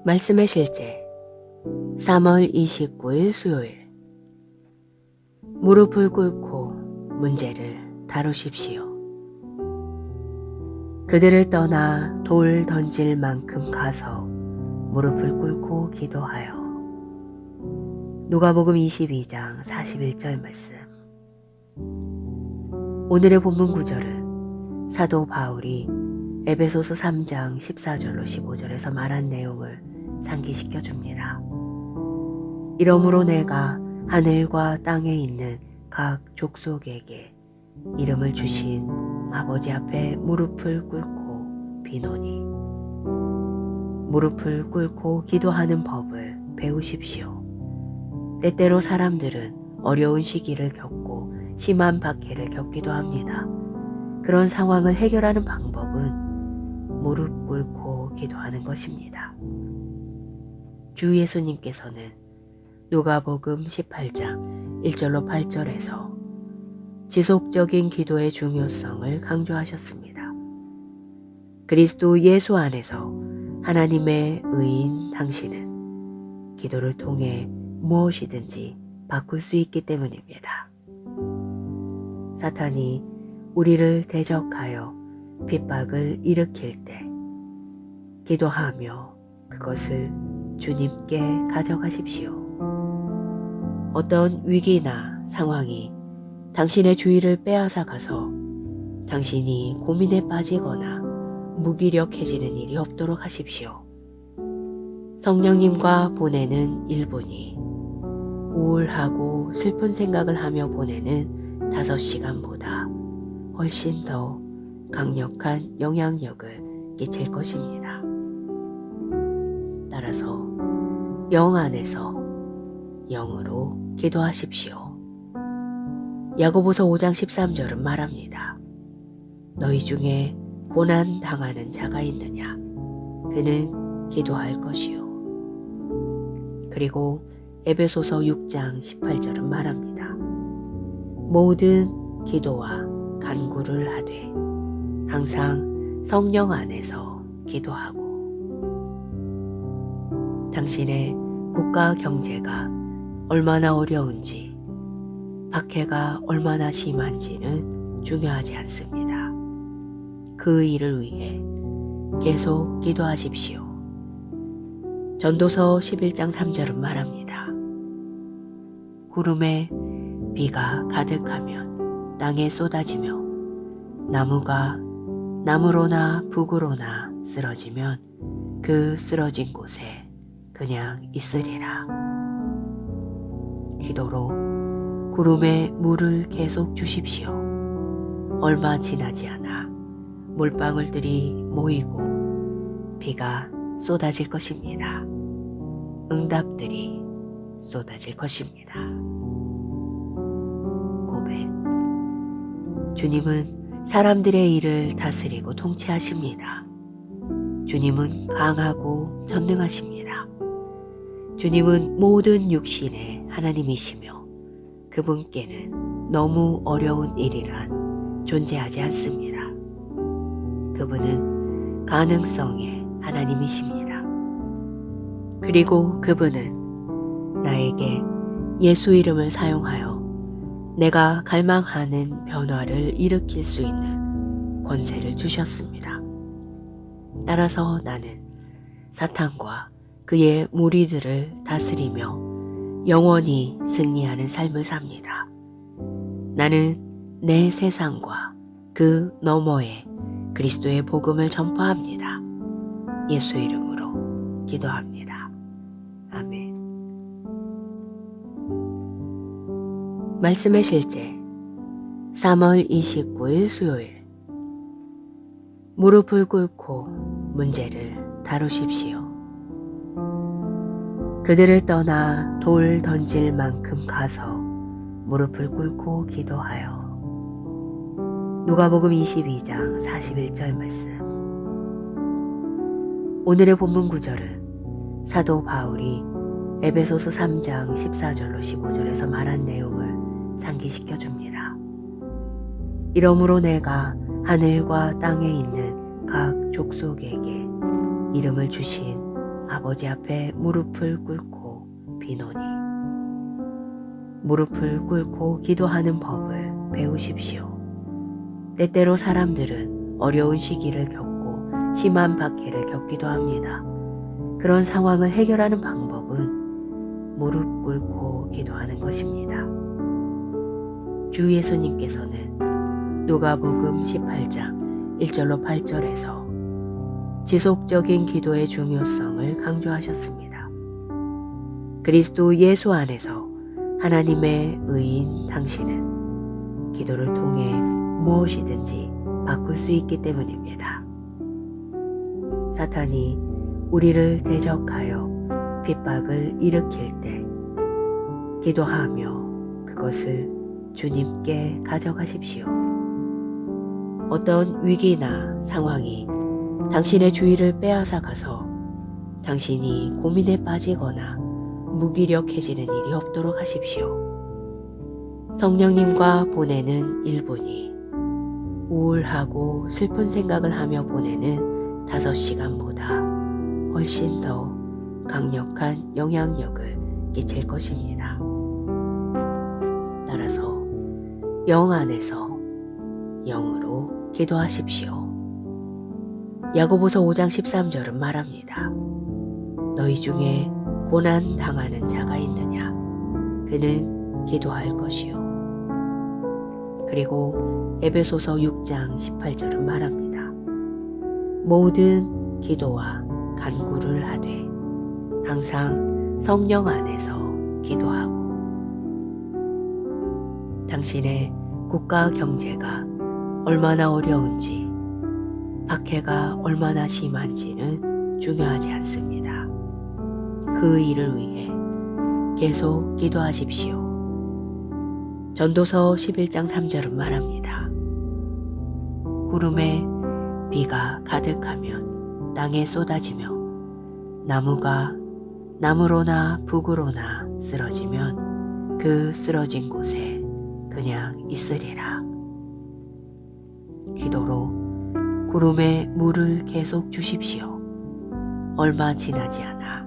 말씀의 실제 3월 29일 수요일. 무릎을 꿇고 문제를 다루십시오. 그들을 떠나 돌 던질 만큼 가서 무릎을 꿇고 기도하여. 누가복음 22장 41절 말씀. 오늘의 본문 구절은 사도 바울이 에베소서 3장 14절로 15절에서 말한 내용을 상기시켜 줍니다. 이러므로 내가 하늘과 땅에 있는 각 족속에게 이름을 주신 아버지 앞에 무릎을 꿇고 비노니. 무릎을 꿇고 기도하는 법을 배우십시오. 때때로 사람들은 어려운 시기를 겪고 심한 박해를 겪기도 합니다. 그런 상황을 해결하는 방법은 무릎 꿇고 기도하는 것입니다. 주 예수님께서는 누가복음 18장 1절로 8절에서 지속적인 기도의 중요성을 강조하셨습니다. 그리스도 예수 안에서 하나님의 의인 당신은 기도를 통해 무엇이든지 바꿀 수 있기 때문입니다. 사탄이 우리를 대적하여 핍박을 일으킬 때 기도하며 그것을 주님께 가져가십시오. 어떤 위기나 상황이 당신의 주의를 빼앗아 가서 당신이 고민에 빠지거나 무기력해지는 일이 없도록 하십시오. 성령님과 보내는 1분이 우울하고 슬픈 생각을 하며 보내는 5시간보다 훨씬 더 강력한 영향력을 끼칠 것입니다. 따라서 영 안에서 영으로 기도하십시오. 야고보서 5장 13절은 말합니다. 너희 중에 고난 당하는 자가 있느냐? 그는 기도할 것이요. 그리고 에베소서 6장 18절은 말합니다. 모든 기도와 간구를 하되 항상 성령 안에서 기도하고. 당신의 국가 경제가 얼마나 어려운지, 박해가 얼마나 심한지는 중요하지 않습니다. 그 일을 위해 계속 기도하십시오. 전도서 11장 3절은 말합니다. 구름에 비가 가득하면 땅에 쏟아지며 나무가 남으로나 북으로나 쓰러지면 그 쓰러진 곳에 그냥 있으리라. 기도로 구름에 물을 계속 주십시오. 얼마 지나지 않아 물방울들이 모이고 비가 쏟아질 것입니다. 응답들이 쏟아질 것입니다. 고백. 주님은 사람들의 일을 다스리고 통치하십니다. 주님은 강하고 전능하십니다. 주님은 모든 육신의 하나님이시며 그분께는 너무 어려운 일이란 존재하지 않습니다. 그분은 가능성의 하나님이십니다. 그리고 그분은 나에게 예수 이름을 사용하여 내가 갈망하는 변화를 일으킬 수 있는 권세를 주셨습니다. 따라서 나는 사탄과 그의 무리들을 다스리며 영원히 승리하는 삶을 삽니다. 나는 내 세상과 그 너머에 그리스도의 복음을 전파합니다. 예수 이름으로 기도합니다. 아멘. 말씀의 실제 3월 29일 수요일. 무릎을 꿇고 문제를 다루십시오. 그들을 떠나 돌 던질 만큼 가서 무릎을 꿇고 기도하여. 누가복음 22장 41절 말씀. 오늘의 본문 구절은 사도 바울이 에베소서 3장 14절로 15절에서 말한 내용을 상기시켜 줍니다. 이러므로 내가 하늘과 땅에 있는 각 족속에게 이름을 주신 아버지 앞에 무릎을 꿇고 비노니 무릎을 꿇고 기도하는 법을 배우십시오. 때때로 사람들은 어려운 시기를 겪고 심한 박해를 겪기도 합니다. 그런 상황을 해결하는 방법은 무릎 꿇고 기도하는 것입니다. 주 예수님께서는 누가복음 18장 1절로 8절에서 지속적인 기도의 중요성을 강조하셨습니다. 그리스도 예수 안에서 하나님의 의인 당신은 기도를 통해 무엇이든지 바꿀 수 있기 때문입니다. 사탄이 우리를 대적하여 핍박을 일으킬 때 기도하며 그것을 주님께 가져가십시오. 어떤 위기나 상황이 당신의 주의를 빼앗아 가서 당신이 고민에 빠지거나 무기력해지는 일이 없도록 하십시오. 성령님과 보내는 1분이 우울하고 슬픈 생각을 하며 보내는 5시간보다 훨씬 더 강력한 영향력을 끼칠 것입니다. 따라서 영 안에서 영으로 기도하십시오. 야고보서 5장 13절은 말합니다. 너희 중에 고난 당하는 자가 있느냐? 그는 기도할 것이요. 그리고 에베소서 6장 18절은 말합니다. 모든 기도와 간구를 하되 항상 성령 안에서 기도하고 당신의 국가 경제가 얼마나 어려운지 박해가 얼마나 심한지는 중요하지 않습니다. 그 일을 위해 계속 기도하십시오. 전도서 11장 3절은 말합니다. 구름에 비가 가득하면 땅에 쏟아지며 나무가 나무로나 북으로나 쓰러지면 그 쓰러진 곳에 그냥 있으리라. 기도로 구름에 물을 계속 주십시오. 얼마 지나지 않아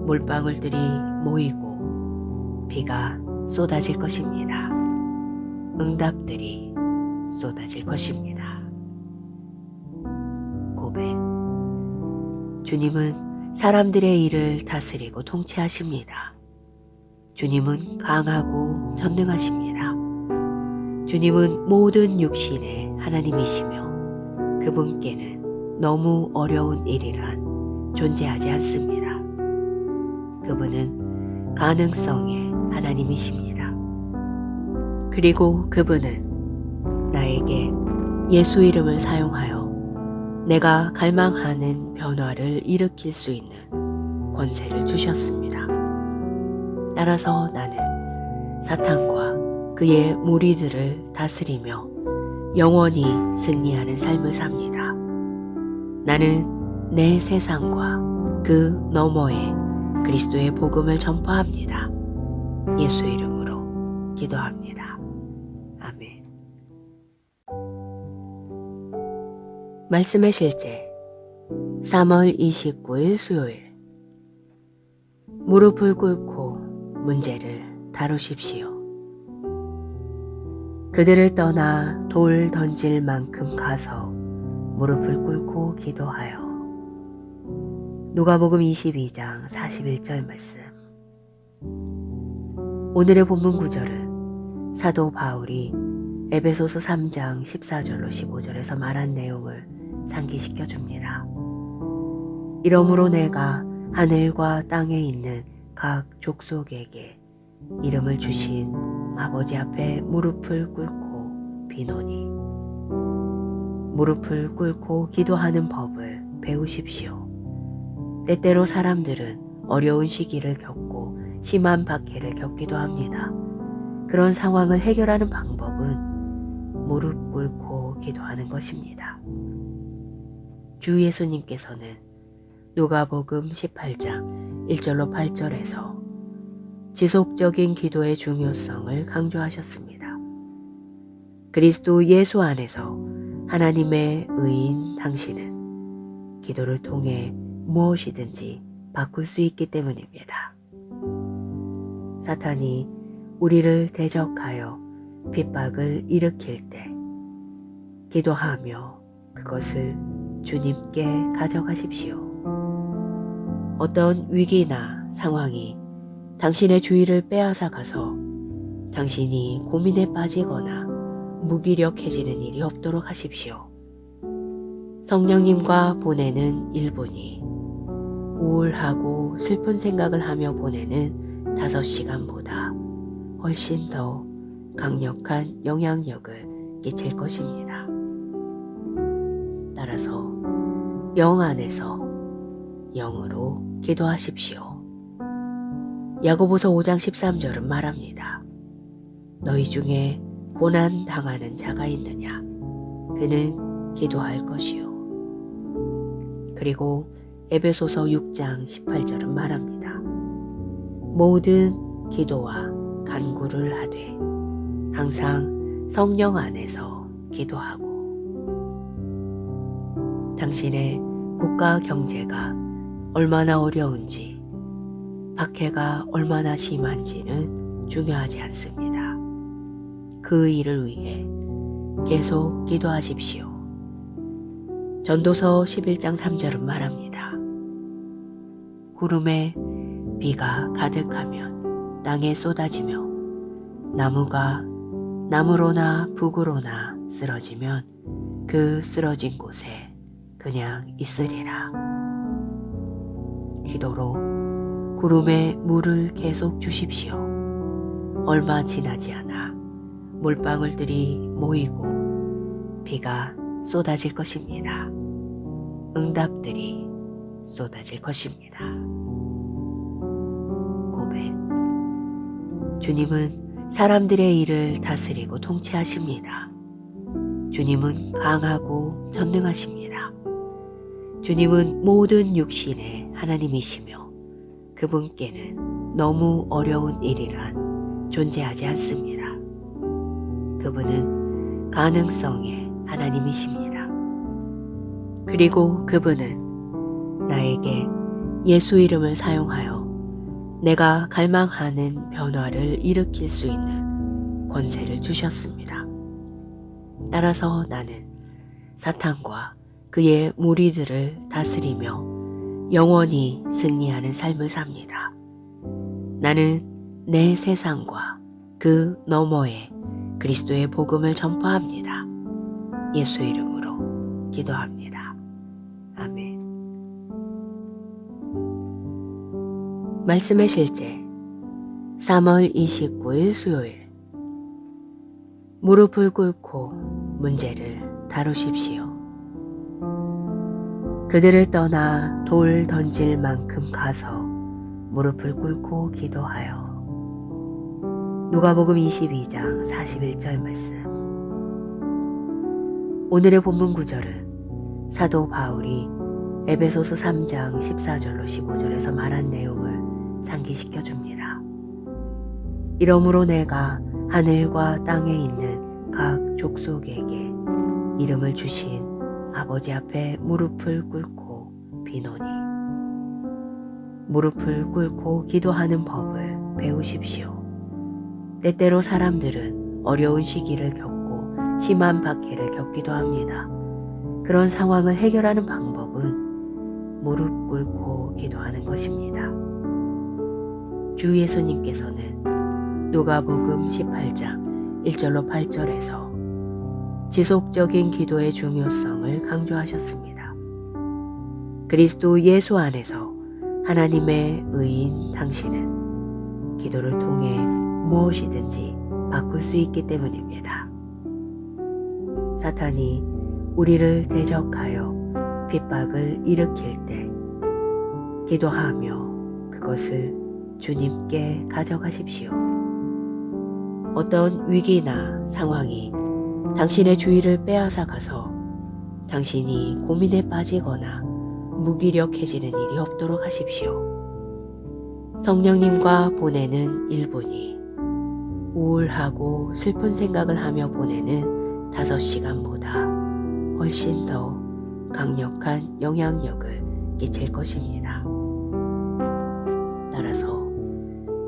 물방울들이 모이고 비가 쏟아질 것입니다. 응답들이 쏟아질 것입니다. 고백. 주님은 사람들의 일을 다스리고 통치하십니다. 주님은 강하고 전능하십니다. 주님은 모든 육신의 하나님이시며 그분께는 너무 어려운 일이란 존재하지 않습니다. 그분은 가능성의 하나님이십니다. 그리고 그분은 나에게 예수 이름을 사용하여 내가 갈망하는 변화를 일으킬 수 있는 권세를 주셨습니다. 따라서 나는 사탄과 그의 무리들을 다스리며 영원히 승리하는 삶을 삽니다. 나는 내 세상과 그 너머에 그리스도의 복음을 전파합니다. 예수 이름으로 기도합니다. 아멘. 말씀의 실제 3월 29일 수요일. 무릎을 꿇고 문제를 다루십시오. 그들을 떠나 돌 던질 만큼 가서 무릎을 꿇고 기도하여. 누가복음 22장 41절 말씀. 오늘의 본문 구절은 사도 바울이 에베소서 3장 14절로 15절에서 말한 내용을 상기시켜 줍니다. 이러므로 내가 하늘과 땅에 있는 각 족속에게 이름을 주신 아버지 앞에 무릎을 꿇고 비노니 무릎을 꿇고 기도하는 법을 배우십시오. 때때로 사람들은 어려운 시기를 겪고 심한 박해를 겪기도 합니다. 그런 상황을 해결하는 방법은 무릎 꿇고 기도하는 것입니다. 주 예수님께서는 누가복음 18장 1절로 8절에서 지속적인 기도의 중요성을 강조하셨습니다. 그리스도 예수 안에서 하나님의 의인 당신은 기도를 통해 무엇이든지 바꿀 수 있기 때문입니다. 사탄이 우리를 대적하여 핍박을 일으킬 때 기도하며 그것을 주님께 가져가십시오. 어떤 위기나 상황이 당신의 주의를 빼앗아 가서 당신이 고민에 빠지거나 무기력해지는 일이 없도록 하십시오. 성령님과 보내는 1분이 우울하고 슬픈 생각을 하며 보내는 5시간보다 훨씬 더 강력한 영향력을 끼칠 것입니다. 따라서 영 안에서 영으로 기도하십시오. 야고보서 5장 13절은 말합니다. 너희 중에 고난 당하는 자가 있느냐? 그는 기도할 것이요. 그리고 에베소서 6장 18절은 말합니다. 모든 기도와 간구를 하되 항상 성령 안에서 기도하고. 당신의 국가 경제가 얼마나 어려운지, 박해가 얼마나 심한지는 중요하지 않습니다. 그 일을 위해 계속 기도하십시오. 전도서 11장 3절은 말합니다. 구름에 비가 가득하면 땅에 쏟아지며 나무가 남으로나 북으로나 쓰러지면 그 쓰러진 곳에 그냥 있으리라. 기도로 구름에 물을 계속 주십시오. 얼마 지나지 않아 물방울들이 모이고 비가 쏟아질 것입니다. 응답들이 쏟아질 것입니다. 고백. 주님은 사람들의 일을 다스리고 통치하십니다. 주님은 강하고 전능하십니다. 주님은 모든 육신의 하나님이시며 그분께는 너무 어려운 일이란 존재하지 않습니다. 그분은 가능성의 하나님이십니다. 그리고 그분은 나에게 예수 이름을 사용하여 내가 갈망하는 변화를 일으킬 수 있는 권세를 주셨습니다. 따라서 나는 사탄과 그의 무리들을 다스리며 영원히 승리하는 삶을 삽니다. 나는 내 세상과 그 너머에 그리스도의 복음을 전파합니다. 예수 이름으로 기도합니다. 아멘. 말씀의 실제 3월 29일 수요일. 무릎을 꿇고 문제를 다루십시오. 그들을 떠나 돌 던질 만큼 가서 무릎을 꿇고 기도하여. 누가복음 22장 41절 말씀. 오늘의 본문 구절은 사도 바울이 에베소서 3장 14절로 15절에서 말한 내용을 상기시켜 줍니다. 이러므로 내가 하늘과 땅에 있는 각 족속에게 이름을 주신 아버지 앞에 무릎을 꿇고 비노니. 무릎을 꿇고 기도하는 법을 배우십시오. 때때로 사람들은 어려운 시기를 겪고 심한 박해를 겪기도 합니다. 그런 상황을 해결하는 방법은 무릎 꿇고 기도하는 것입니다. 주 예수님께서는 누가복음 18장 1절로 8절에서 지속적인 기도의 중요성을 강조하셨습니다. 그리스도 예수 안에서 하나님의 의인 당신은 기도를 통해 무엇이든지 바꿀 수 있기 때문입니다. 사탄이 우리를 대적하여 핍박을 일으킬 때 기도하며 그것을 주님께 가져가십시오. 어떤 위기나 상황이 당신의 주의를 빼앗아 가서 당신이 고민에 빠지거나 무기력해지는 일이 없도록 하십시오. 성령님과 보내는 1분이 우울하고 슬픈 생각을 하며 보내는 5시간보다 훨씬 더 강력한 영향력을 끼칠 것입니다. 따라서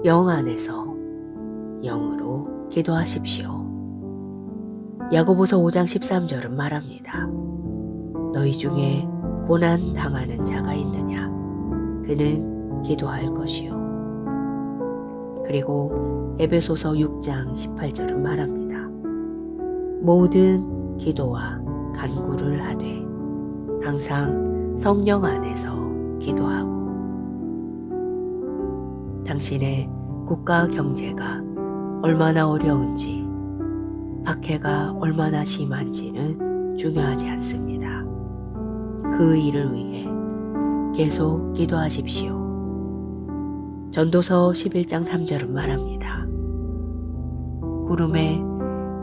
영 안에서 영으로 기도하십시오. 야고보서 5장 13절은 말합니다. 너희 중에 고난 당하는 자가 있느냐? 그는 기도할 것이요. 그리고 에베소서 6장 18절은 말합니다. 모든 기도와 간구를 하되 항상 성령 안에서 기도하고. 당신의 국가 경제가 얼마나 어려운지, 박해가 얼마나 심한지는 중요하지 않습니다. 그 일을 위해 계속 기도하십시오. 전도서 11장 3절은 말합니다. 구름에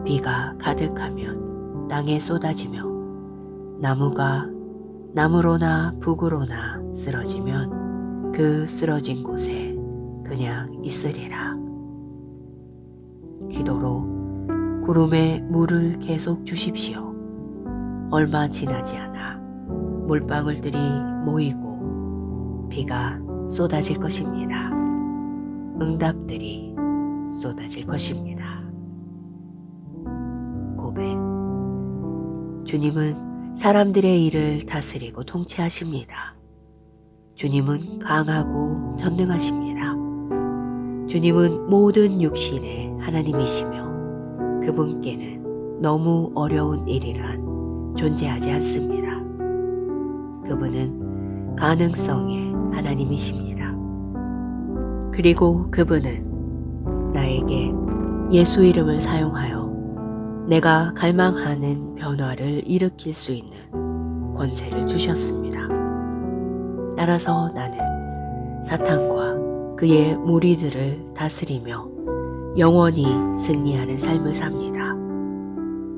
비가 가득하면 땅에 쏟아지며 나무가 남으로나 북으로나 쓰러지면 그 쓰러진 곳에 그냥 있으리라. 기도로 구름에 물을 계속 주십시오. 얼마 지나지 않아 물방울들이 모이고 비가 쏟아질 것입니다. 응답들이 쏟아질 것입니다. 고백. 주님은 사람들의 일을 다스리고 통치하십니다. 주님은 강하고 전능하십니다. 주님은 모든 육신의 하나님이시며 그분께는 너무 어려운 일이란 존재하지 않습니다. 그분은 가능성의 하나님이십니다. 그리고 그분은 나에게 예수 이름을 사용하여 내가 갈망하는 변화를 일으킬 수 있는 권세를 주셨습니다. 따라서 나는 사탄과 그의 무리들을 다스리며 영원히 승리하는 삶을 삽니다.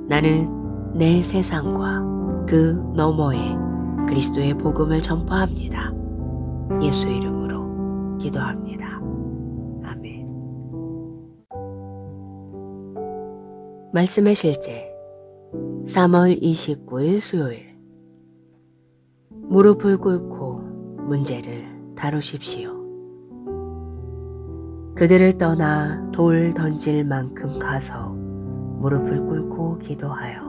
나는 내 세상과 그 너머에 그리스도의 복음을 전파합니다. 예수 이름으로 기도합니다. 아멘. 말씀의 실제 3월 29일 수요일. 무릎을 꿇고 문제를 다루십시오. 그들을 떠나 돌 던질 만큼 가서 무릎을 꿇고 기도하여.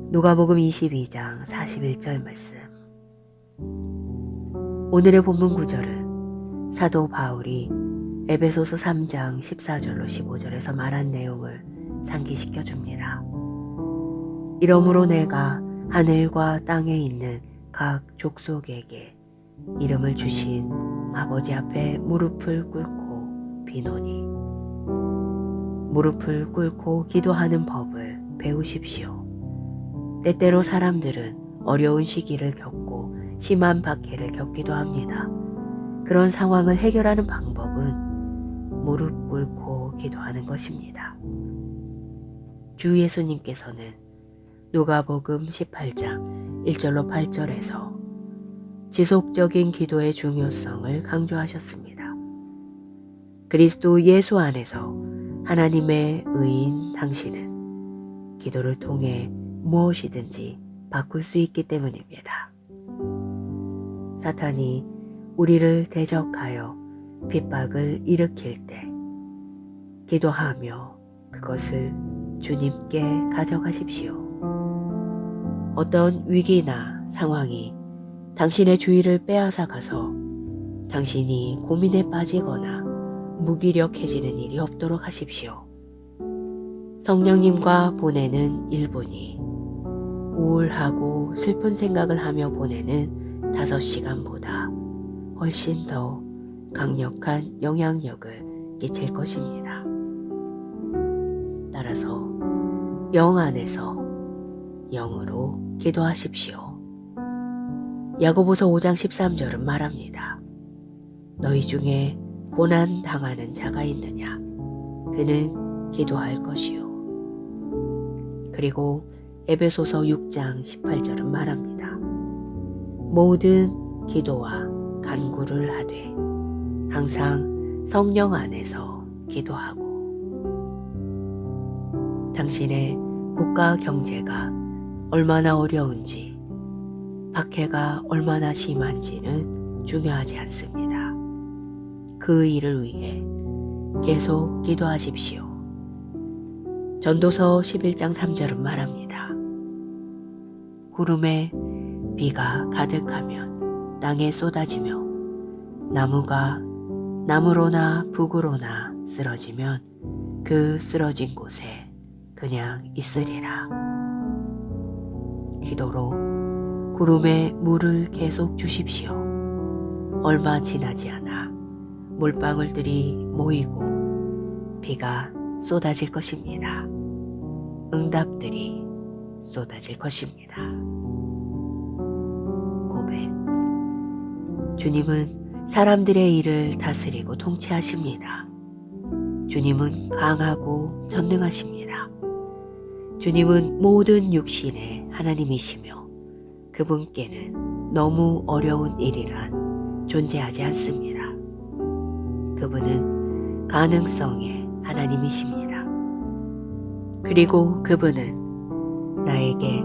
누가복음 22장 41절 말씀. 오늘의 본문 구절은 사도 바울이 에베소서 3장 14절로 15절에서 말한 내용을 상기시켜 줍니다. 이러므로 내가 하늘과 땅에 있는 각 족속에게 이름을 주신 아버지 앞에 무릎을 꿇고 비노니. 무릎을 꿇고 기도하는 법을 배우십시오. 때때로 사람들은 어려운 시기를 겪고 심한 박해를 겪기도 합니다. 그런 상황을 해결하는 방법은 무릎 꿇고 기도하는 것입니다. 주 예수님께서는 누가복음 18장 1절로 8절에서 지속적인 기도의 중요성을 강조하셨습니다. 그리스도 예수 안에서 하나님의 의인 당신은 기도를 통해 무엇이든지 바꿀 수 있기 때문입니다. 사탄이 우리를 대적하여 핍박을 일으킬 때 기도하며 그것을 주님께 가져가십시오. 어떤 위기나 상황이 당신의 주의를 빼앗아 가서 당신이 고민에 빠지거나 무기력해지는 일이 없도록 하십시오. 성령님과 보내는 1분이 우울하고 슬픈 생각을 하며 보내는 5시간보다 훨씬 더 강력한 영향력을 끼칠 것입니다. 따라서 영 안에서 영으로 기도하십시오. 야고보서 5장 13절은 말합니다. 너희 중에 고난 당하는 자가 있느냐? 그는 기도할 것이요. 그리고 에베소서 6장 18절은 말합니다. 모든 기도와 간구를 하되 항상 성령 안에서 기도하고. 당신의 국가 경제가 얼마나 어려운지, 박해가 얼마나 심한지는 중요하지 않습니다. 그 일을 위해 계속 기도하십시오. 전도서 11장 3절은 말합니다. 구름에 비가 가득하면 땅에 쏟아지며 나무가 나무로나 북으로나 쓰러지면 그 쓰러진 곳에 그냥 있으리라. 기도로 구름에 물을 계속 주십시오. 얼마 지나지 않아 물방울들이 모이고 비가 쏟아질 것입니다. 응답들이 쏟아질 것입니다. 고백. 주님은 사람들의 일을 다스리고 통치하십니다. 주님은 강하고 전능하십니다. 주님은 모든 육신의 하나님이시며 그분께는 너무 어려운 일이란 존재하지 않습니다. 그분은 가능성의 하나님이십니다. 그리고 그분은 나에게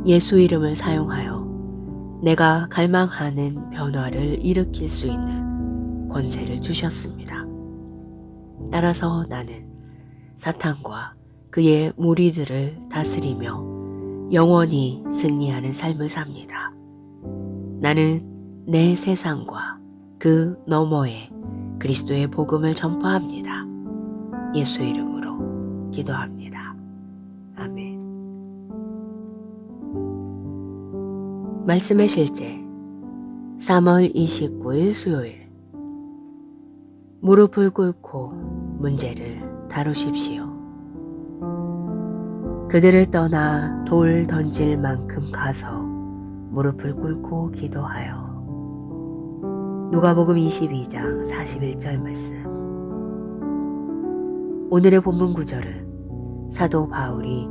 예수 이름을 사용하여 내가 갈망하는 변화를 일으킬 수 있는 권세를 주셨습니다. 따라서 나는 사탄과 그의 무리들을 다스리며 영원히 승리하는 삶을 삽니다. 나는 내 세상과 그 너머에 그리스도의 복음을 전파합니다. 예수 이름으로 기도합니다. 아멘. 말씀의 실제 3월 29일 수요일. 무릎을 꿇고 문제를 다루십시오. 그들을 떠나 돌 던질 만큼 가서 무릎을 꿇고 기도하여. 누가복음 22장 41절 말씀. 오늘의 본문 구절은 사도 바울이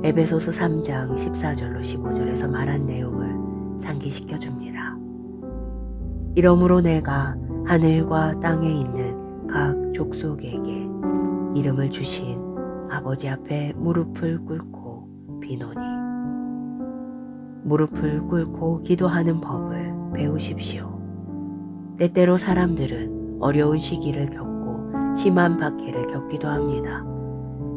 에베소서 3장 14절로 15절에서 말한 내용을 상기시켜 줍니다. 이러므로 내가 하늘과 땅에 있는 각 족속에게 이름을 주신 아버지 앞에 무릎을 꿇고 비노니. 무릎을 꿇고 기도하는 법을 배우십시오. 때때로 사람들은 어려운 시기를 겪고 심한 박해를 겪기도 합니다.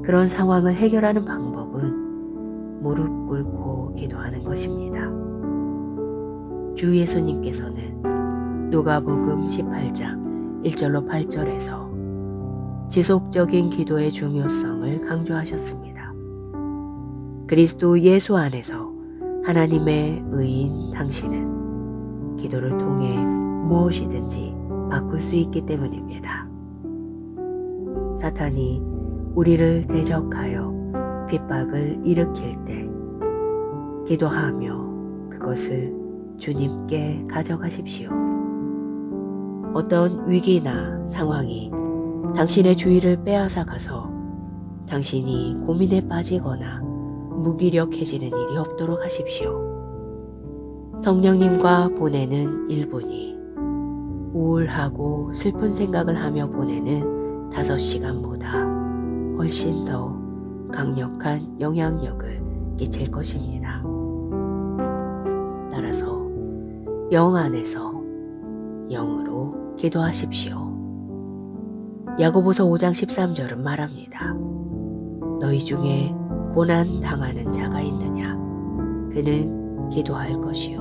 그런 상황을 해결하는 방법은 무릎 꿇고 기도하는 것입니다. 주 예수님께서는 누가복음 18장 1절로 8절에서 지속적인 기도의 중요성을 강조하셨습니다. 그리스도 예수 안에서 하나님의 의인 당신은 기도를 통해 무엇이든지 바꿀 수 있기 때문입니다. 사탄이 우리를 대적하여 핍박을 일으킬 때 기도하며 그것을 주님께 가져가십시오. 어떤 위기나 상황이 당신의 주의를 빼앗아 가서 당신이 고민에 빠지거나 무기력해지는 일이 없도록 하십시오. 성령님과 보내는 1분이 우울하고 슬픈 생각을 하며 보내는 5시간보다 훨씬 더 강력한 영향력을 끼칠 것입니다. 따라서 영 안에서 영으로 기도하십시오. 야고보서 5장 13절은 말합니다. 너희 중에 고난 당하는 자가 있느냐? 그는 기도할 것이요.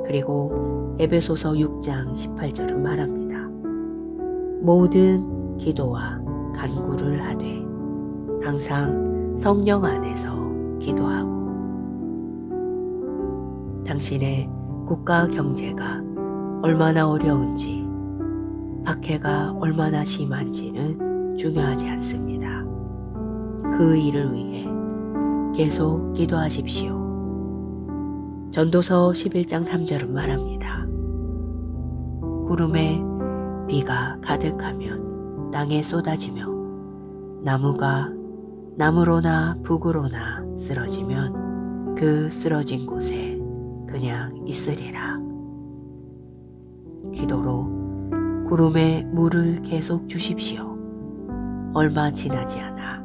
그리고 에베소서 6장 18절은 말합니다. 모든 기도와 간구를 하되 항상 성령 안에서 기도하고. 당신의 국가 경제가 얼마나 어려운지, 박해가 얼마나 심한지는 중요하지 않습니다. 그 일을 위해 계속 기도하십시오. 전도서 11장 3절은 말합니다. 구름에 비가 가득하면 땅에 쏟아지며 나무가 나무로나 북으로나 쓰러지면 그 쓰러진 곳에 그냥 있으리라. 기도로 구름에 물을 계속 주십시오. 얼마 지나지 않아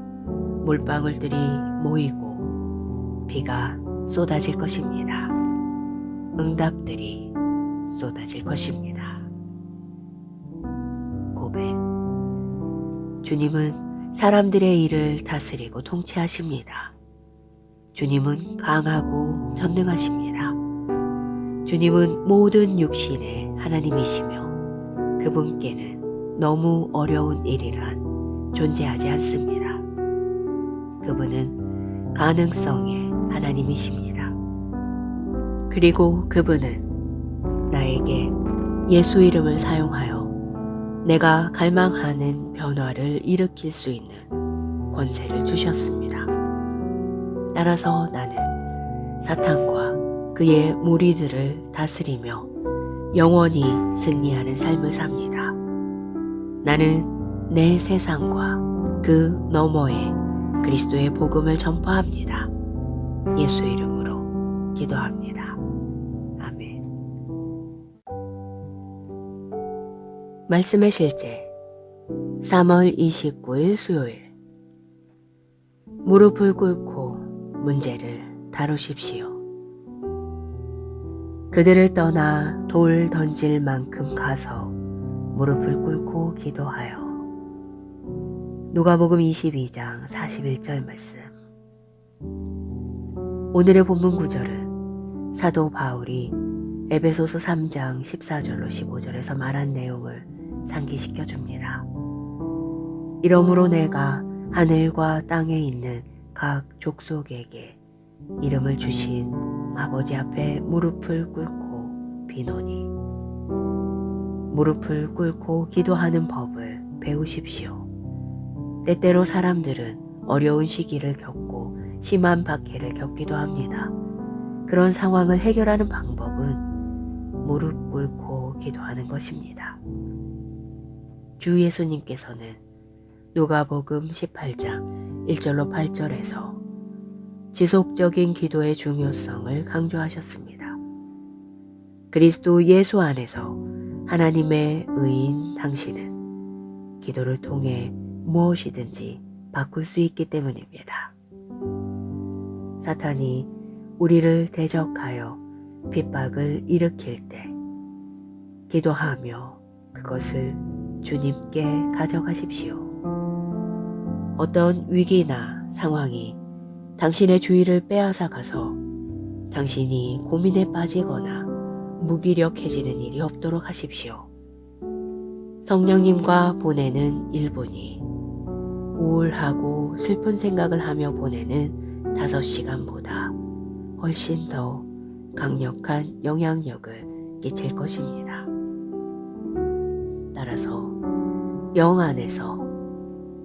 물방울들이 모이고 비가 쏟아질 것입니다. 응답들이 쏟아질 것입니다. 고백. 주님은 사람들의 일을 다스리고 통치하십니다. 주님은 강하고 전능하십니다. 주님은 모든 육신의 하나님이시며 그분께는 너무 어려운 일이란 존재하지 않습니다. 그분은 가능성의 하나님이십니다. 그리고 그분은 나에게 예수 이름을 사용하여 내가 갈망하는 변화를 일으킬 수 있는 권세를 주셨습니다. 따라서 나는 사탄과 그의 무리들을 다스리며 영원히 승리하는 삶을 삽니다. 나는 내 세상과 그 너머에 그리스도의 복음을 전파합니다. 예수 이름으로 기도합니다. 아멘. 말씀의 실제 3월 29일 수요일. 무릎을 꿇고 문제를 다루십시오. 그들을 떠나 돌 던질 만큼 가서 무릎을 꿇고 기도하여. 누가복음 22장 41절 말씀. 오늘의 본문 구절은 사도 바울이 에베소서 3장 14절로 15절에서 말한 내용을 상기시켜 줍니다. 이러므로 내가 하늘과 땅에 있는 각 족속에게 이름을 주신 아버지 앞에 무릎을 꿇고 비노니. 무릎을 꿇고 기도하는 법을 배우십시오. 때때로 사람들은 어려운 시기를 겪고 심한 박해를 겪기도 합니다. 그런 상황을 해결하는 방법은 무릎 꿇고 기도하는 것입니다. 주 예수님께서는 누가복음 18장 1절로 8절에서 지속적인 기도의 중요성을 강조하셨습니다. 그리스도 예수 안에서 하나님의 의인 당신은 기도를 통해 무엇이든지 바꿀 수 있기 때문입니다. 사탄이 우리를 대적하여 핍박을 일으킬 때 기도하며 그것을 주님께 가져가십시오. 어떤 위기나 상황이 당신의 주의를 빼앗아 가서 당신이 고민에 빠지거나 무기력해지는 일이 없도록 하십시오. 성령님과 보내는 1분이 우울하고 슬픈 생각을 하며 보내는 5시간보다 훨씬 더 강력한 영향력을 끼칠 것입니다. 따라서 영 안에서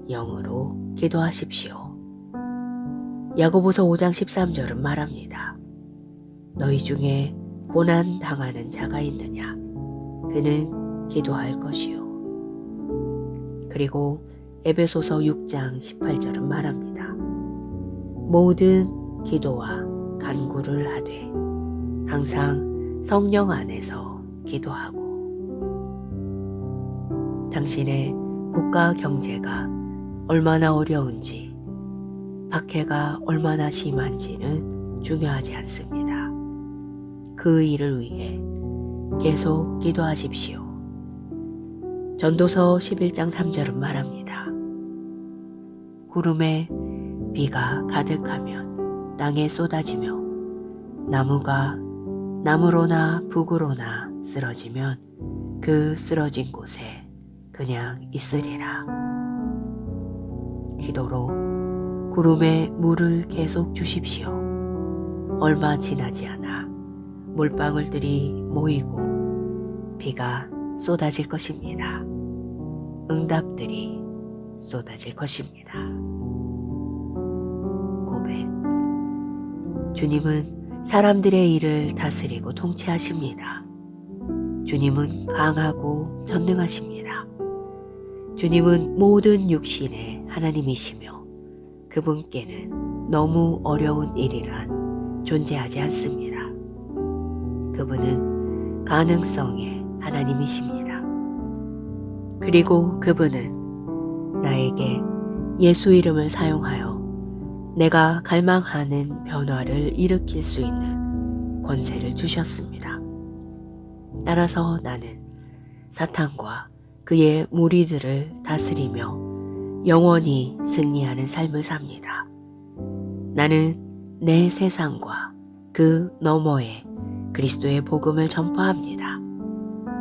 영으로 기도하십시오. 야고보서 5장 13절은 말합니다. 너희 중에 고난 당하는 자가 있느냐? 그는 기도할 것이요. 그리고 에베소서 6장 18절은 말합니다. 모든 기도와 간구를 하되 항상 성령 안에서 기도하고. 당신의 국가 경제가 얼마나 어려운지, 박해가 얼마나 심한지는 중요하지 않습니다. 그 일을 위해 계속 기도하십시오. 전도서 11장 3절은 말합니다. 구름에 비가 가득하면 땅에 쏟아지며 나무가 나무로나 북으로나 쓰러지면 그 쓰러진 곳에 그냥 있으리라. 기도로 구름에 물을 계속 주십시오. 얼마 지나지 않아 물방울들이 모이고 비가 쏟아질 것입니다. 응답들이 쏟아질 것입니다. 고백. 주님은 사람들의 일을 다스리고 통치하십니다. 주님은 강하고 전능하십니다. 주님은 모든 육신의 하나님이시며 그분께는 너무 어려운 일이란 존재하지 않습니다. 그분은 가능성의 하나님이십니다. 그리고 그분은 나에게 예수 이름을 사용하여 내가 갈망하는 변화를 일으킬 수 있는 권세를 주셨습니다. 따라서 나는 사탄과 그의 무리들을 다스리며 영원히 승리하는 삶을 삽니다. 나는 내 세상과 그 너머에 그리스도의 복음을 전파합니다.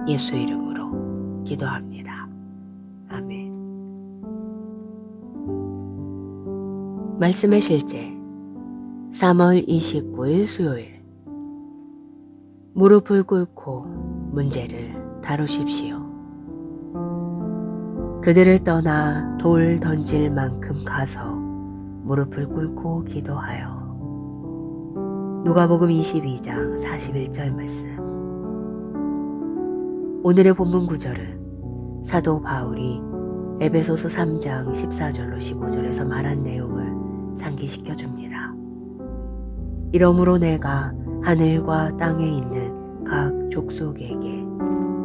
예수 이름으로 기도합니다. 아멘. 말씀의 실제 3월 29일 수요일. 무릎을 꿇고 문제를 다루십시오. 그들을 떠나 돌 던질 만큼 가서 무릎을 꿇고 기도하여. 누가복음 22장 41절 말씀. 오늘의 본문 구절은 사도 바울이 에베소서 3장 14절로 15절에서 말한 내용을 상기시켜 줍니다. 이러므로 내가 하늘과 땅에 있는 각 족속에게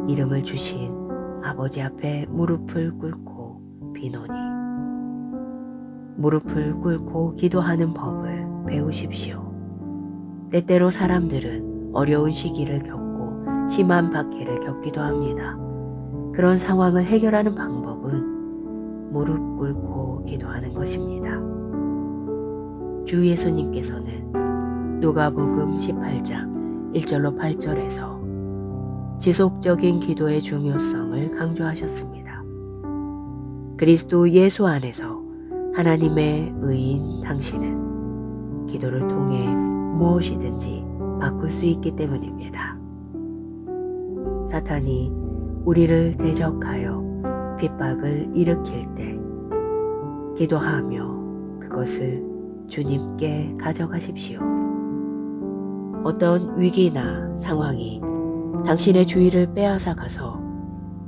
이름을 주신 아버지 앞에 무릎을 꿇고 비노니. 무릎을 꿇고 기도하는 법을 배우십시오. 때때로 사람들은 어려운 시기를 겪고 심한 박해를 겪기도 합니다. 그런 상황을 해결하는 방법은 무릎 꿇고 기도하는 것입니다. 주 예수님께서는 누가복음 18장 1절로 8절에서 지속적인 기도의 중요성을 강조하셨습니다. 그리스도 예수 안에서 하나님의 의인 당신은 기도를 통해 무엇이든지 바꿀 수 있기 때문입니다. 사탄이 우리를 대적하여 핍박을 일으킬 때 기도하며 그것을 주님께 가져가십시오. 어떤 위기나 상황이 당신의 주의를 빼앗아 가서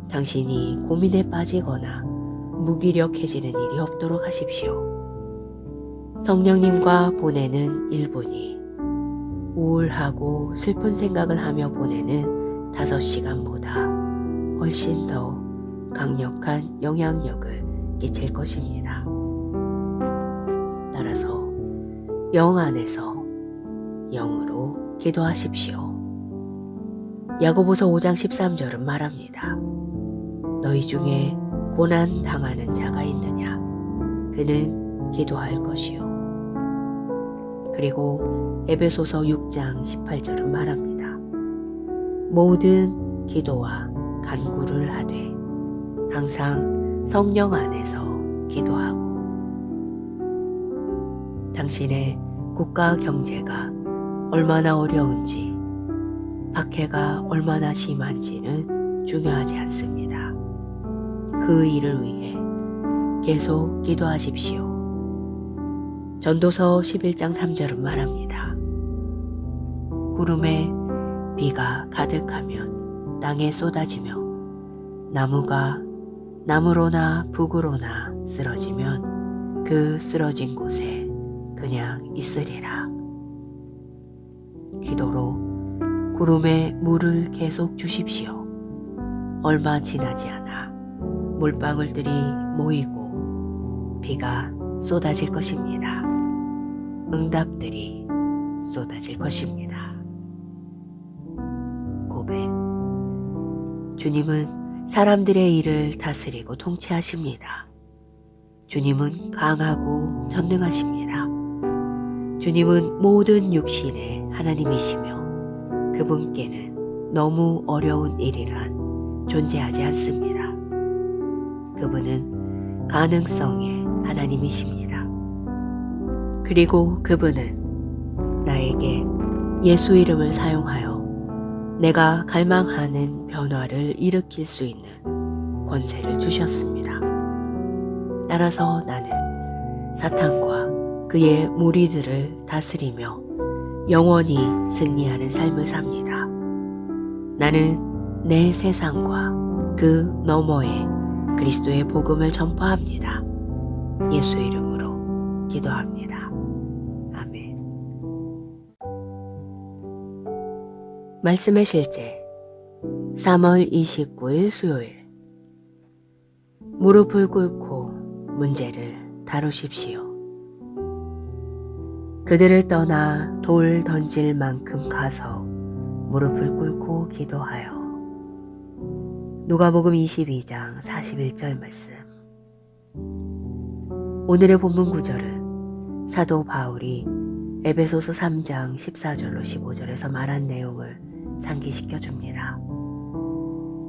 당신이 고민에 빠지거나 무기력해지는 일이 없도록 하십시오. 성령님과 보내는 1분이 우울하고 슬픈 생각을 하며 보내는 5시간보다 훨씬 더 강력한 영향력을 끼칠 것입니다. 따라서 영 안에서 영으로 기도하십시오. 야고보서 5장 13절은 말합니다. 너희 중에 고난 당하는 자가 있느냐? 그는 기도할 것이요. 그리고 에베소서 6장 18절은 말합니다. 모든 기도와 간구를 하되 항상 성령 안에서 기도하고. 당신의 국가 경제가 얼마나 어려운지, 박해가 얼마나 심한지는 중요하지 않습니다. 그 일을 위해 계속 기도하십시오. 전도서 11장 3절은 말합니다. 구름에 비가 가득하면 땅에 쏟아지며 나무가 남으로나 북으로나 쓰러지면 그 쓰러진 곳에 그냥 있으리라. 기도로 구름에 물을 계속 주십시오. 얼마 지나지 않아 물방울들이 모이고 비가 쏟아질 것입니다. 응답들이 쏟아질 것입니다. 고백. 주님은 사람들의 일을 다스리고 통치하십니다. 주님은 강하고 전능하십니다. 주님은 모든 육신의 하나님이시며 그분께는 너무 어려운 일이란 존재하지 않습니다. 그분은 가능성의 하나님이십니다. 그리고 그분은 나에게 예수 이름을 사용하여 내가 갈망하는 변화를 일으킬 수 있는 권세를 주셨습니다. 따라서 나는 사탄과 그의 무리들을 다스리며 영원히 승리하는 삶을 삽니다. 나는 내 세상과 그 너머에 그리스도의 복음을 전파합니다. 예수 이름으로 기도합니다. 아멘. 말씀의 실제 3월 29일 수요일. 무릎을 꿇고 문제를 다루십시오. 그들을 떠나 돌 던질 만큼 가서 무릎을 꿇고 기도하여. 누가복음 22장 41절 말씀. 오늘의 본문 구절은 사도 바울이 에베소서 3장 14절로 15절에서 말한 내용을 상기시켜 줍니다.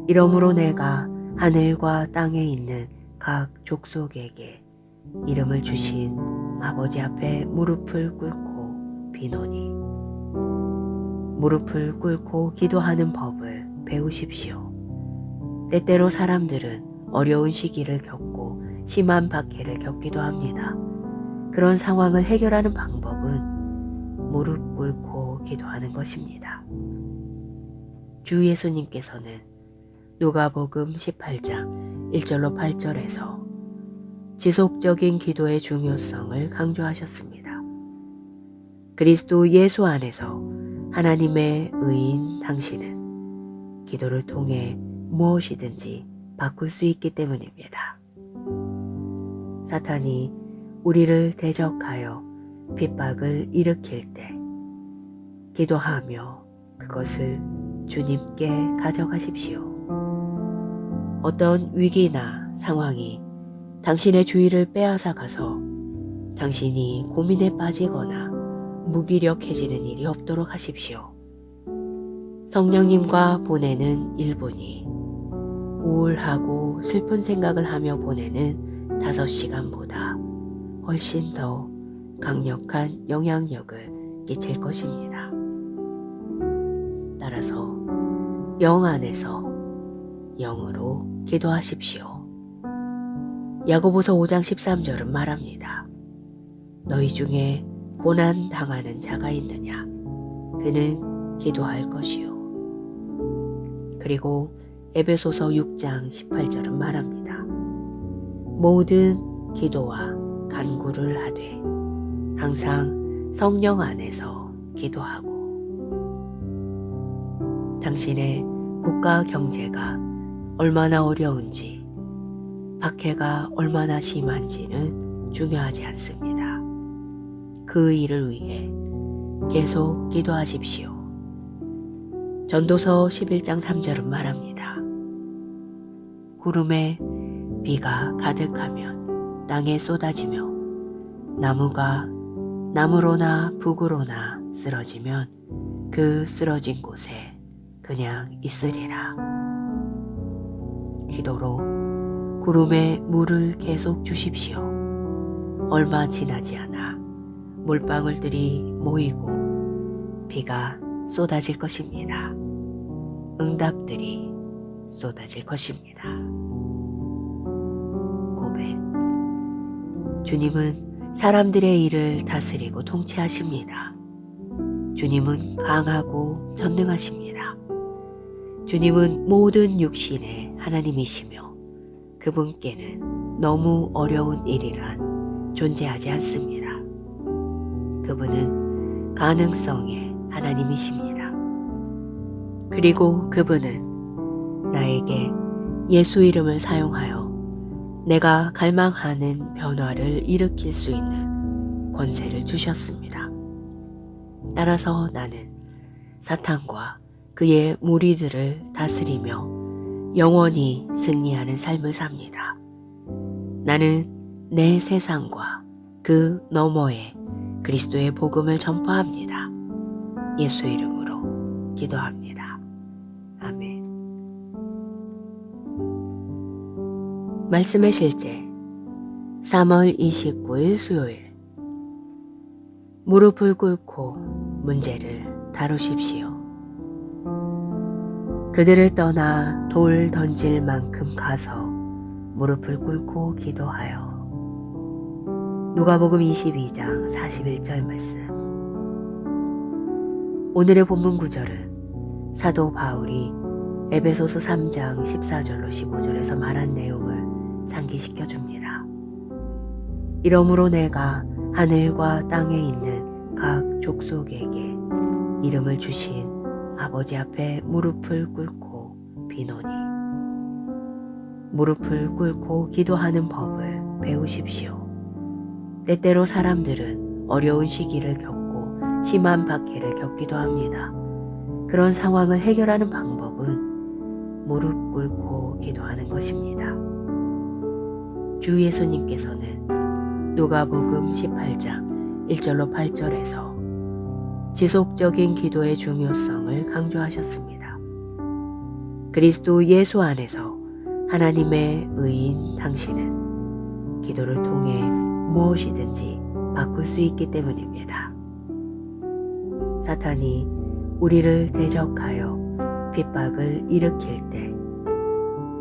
이러므로 내가 하늘과 땅에 있는 각 족속에게 이름을 주신 아버지 앞에 무릎을 꿇고 비노니 무릎을 꿇고 기도하는 법을 배우십시오. 때때로 사람들은 어려운 시기를 겪고 심한 박해를 겪기도 합니다. 그런 상황을 해결하는 방법은 무릎 꿇고 기도하는 것입니다. 주 예수님께서는 누가복음 18장 1절로 8절에서 지속적인 기도의 중요성을 강조하셨습니다. 그리스도 예수 안에서 하나님의 의인 당신은 기도를 통해 무엇이든지 바꿀 수 있기 때문입니다. 사탄이 우리를 대적하여 핍박을 일으킬 때 기도하며 그것을 주님께 가져가십시오. 어떤 위기나 상황이 당신의 주의를 빼앗아 가서 당신이 고민에 빠지거나 무기력해지는 일이 없도록 하십시오. 성령님과 보내는 1분이 우울하고 슬픈 생각을 하며 보내는 5시간보다 훨씬 더 강력한 영향력을 끼칠 것입니다. 따라서 영 안에서 영으로 기도하십시오. 야고보서 5장 13절은 말합니다. 너희 중에 고난 당하는 자가 있느냐? 그는 기도할 것이요. 그리고 에베소서 6장 18절은 말합니다. 모든 기도와 간구를 하되 항상 성령 안에서 기도하고. 당신의 국가 경제가 얼마나 어려운지, 박해가 얼마나 심한지는 중요하지 않습니다. 그 일을 위해 계속 기도하십시오. 전도서 11장 3절은 말합니다. 구름에 비가 가득하면 땅에 쏟아지며 나무가 남으로나 북으로나 쓰러지면 그 쓰러진 곳에 그냥 있으리라. 기도로 구름에 물을 계속 주십시오. 얼마 지나지 않아 물방울들이 모이고 비가 쏟아질 것입니다. 응답들이 쏟아질 것입니다. 고백. 주님은 사람들의 일을 다스리고 통치하십니다. 주님은 강하고 전능하십니다. 주님은 모든 육신의 하나님이시며 그분께는 너무 어려운 일이란 존재하지 않습니다. 그분은 가능성의 하나님이십니다. 그리고 그분은 나에게 예수 이름을 사용하여 내가 갈망하는 변화를 일으킬 수 있는 권세를 주셨습니다. 따라서 나는 사탄과 그의 무리들을 다스리며 영원히 승리하는 삶을 삽니다. 나는 내 세상과 그 너머에 그리스도의 복음을 전파합니다. 예수 이름으로 기도합니다. 아멘. 말씀의 실제 3월 29일 수요일. 무릎을 꿇고 문제를 다루십시오. 그들을 떠나 돌 던질 만큼 가서 무릎을 꿇고 기도하여. 누가복음 22장 41절 말씀. 오늘의 본문 구절은 사도 바울이 에베소서 3장 14절로 15절에서 말한 내용을 상기시켜 줍니다. 이러므로 내가 하늘과 땅에 있는 각 족속에게 이름을 주신 아버지 앞에 무릎을 꿇고 비노니 무릎을 꿇고 기도하는 법을 배우십시오. 때때로 사람들은 어려운 시기를 겪고 심한 박해를 겪기도 합니다. 그런 상황을 해결하는 방법은 무릎 꿇고 기도하는 것입니다. 주 예수님께서는 누가복음 18장 1절로 8절에서 지속적인 기도의 중요성을 강조하셨습니다. 그리스도 예수 안에서 하나님의 의인 당신은 기도를 통해 무엇이든지 바꿀 수 있기 때문입니다. 사탄이 우리를 대적하여 핍박을 일으킬 때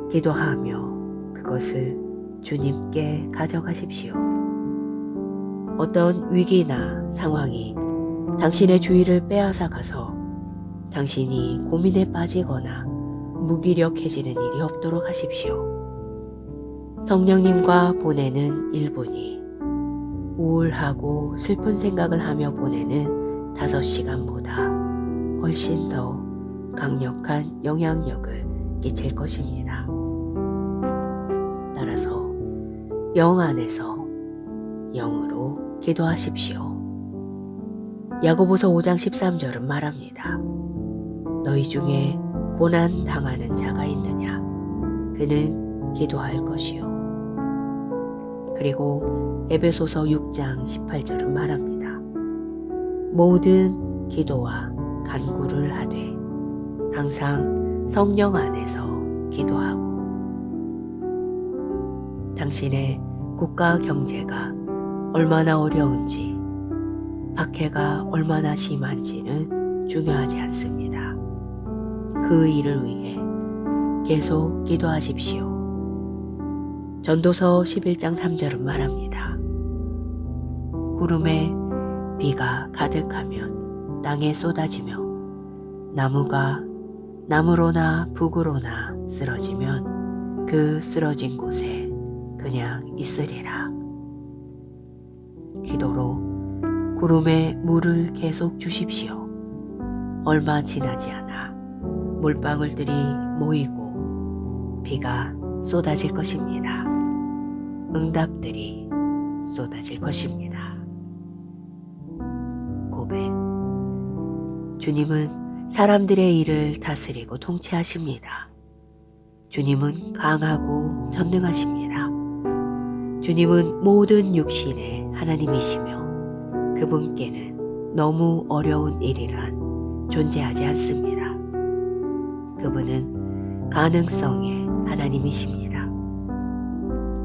기도하며 그것을 주님께 가져가십시오. 어떤 위기나 상황이 당신의 주의를 빼앗아 가서 당신이 고민에 빠지거나 무기력해지는 일이 없도록 하십시오. 성령님과 보내는 1분이 우울하고 슬픈 생각을 하며 보내는 5시간보다 훨씬 더 강력한 영향력을 끼칠 것입니다. 따라서 영 안에서 영으로 기도하십시오. 야고보서 5장 13절은 말합니다. 너희 중에 고난 당하는 자가 있느냐? 그는 기도할 것이요. 그리고 에베소서 6장 18절은 말합니다. 모든 기도와 간구를 하되 항상 성령 안에서 기도하고. 당신의 국가 경제가 얼마나 어려운지, 박해가 얼마나 심한지는 중요하지 않습니다. 그 일을 위해 계속 기도하십시오. 전도서 11장 3절은 말합니다. 구름에 비가 가득하면 땅에 쏟아지며 나무가 나무로나 북으로나 쓰러지면 그 쓰러진 곳에 그냥 있으리라. 기도로 구름에 물을 계속 주십시오. 얼마 지나지 않아 물방울들이 모이고 비가 쏟아질 것입니다. 응답들이 쏟아질 것입니다. 고백. 주님은 사람들의 일을 다스리고 통치하십니다. 주님은 강하고 전능하십니다. 주님은 모든 육신의 하나님이시며 그분께는 너무 어려운 일이란 존재하지 않습니다. 그분은 가능성의 하나님이십니다.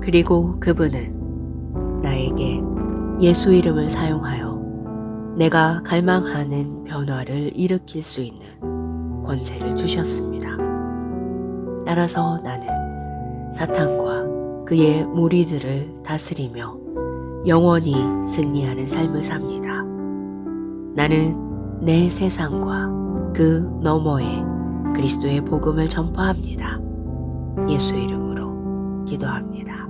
그리고 그분은 나에게 예수 이름을 사용하여 내가 갈망하는 변화를 일으킬 수 있는 권세를 주셨습니다. 따라서 나는 사탄과 그의 무리들을 다스리며 영원히 승리하는 삶을 삽니다. 나는 내 세상과 그 너머에 그리스도의 복음을 전파합니다. 예수 이름으로 기도합니다.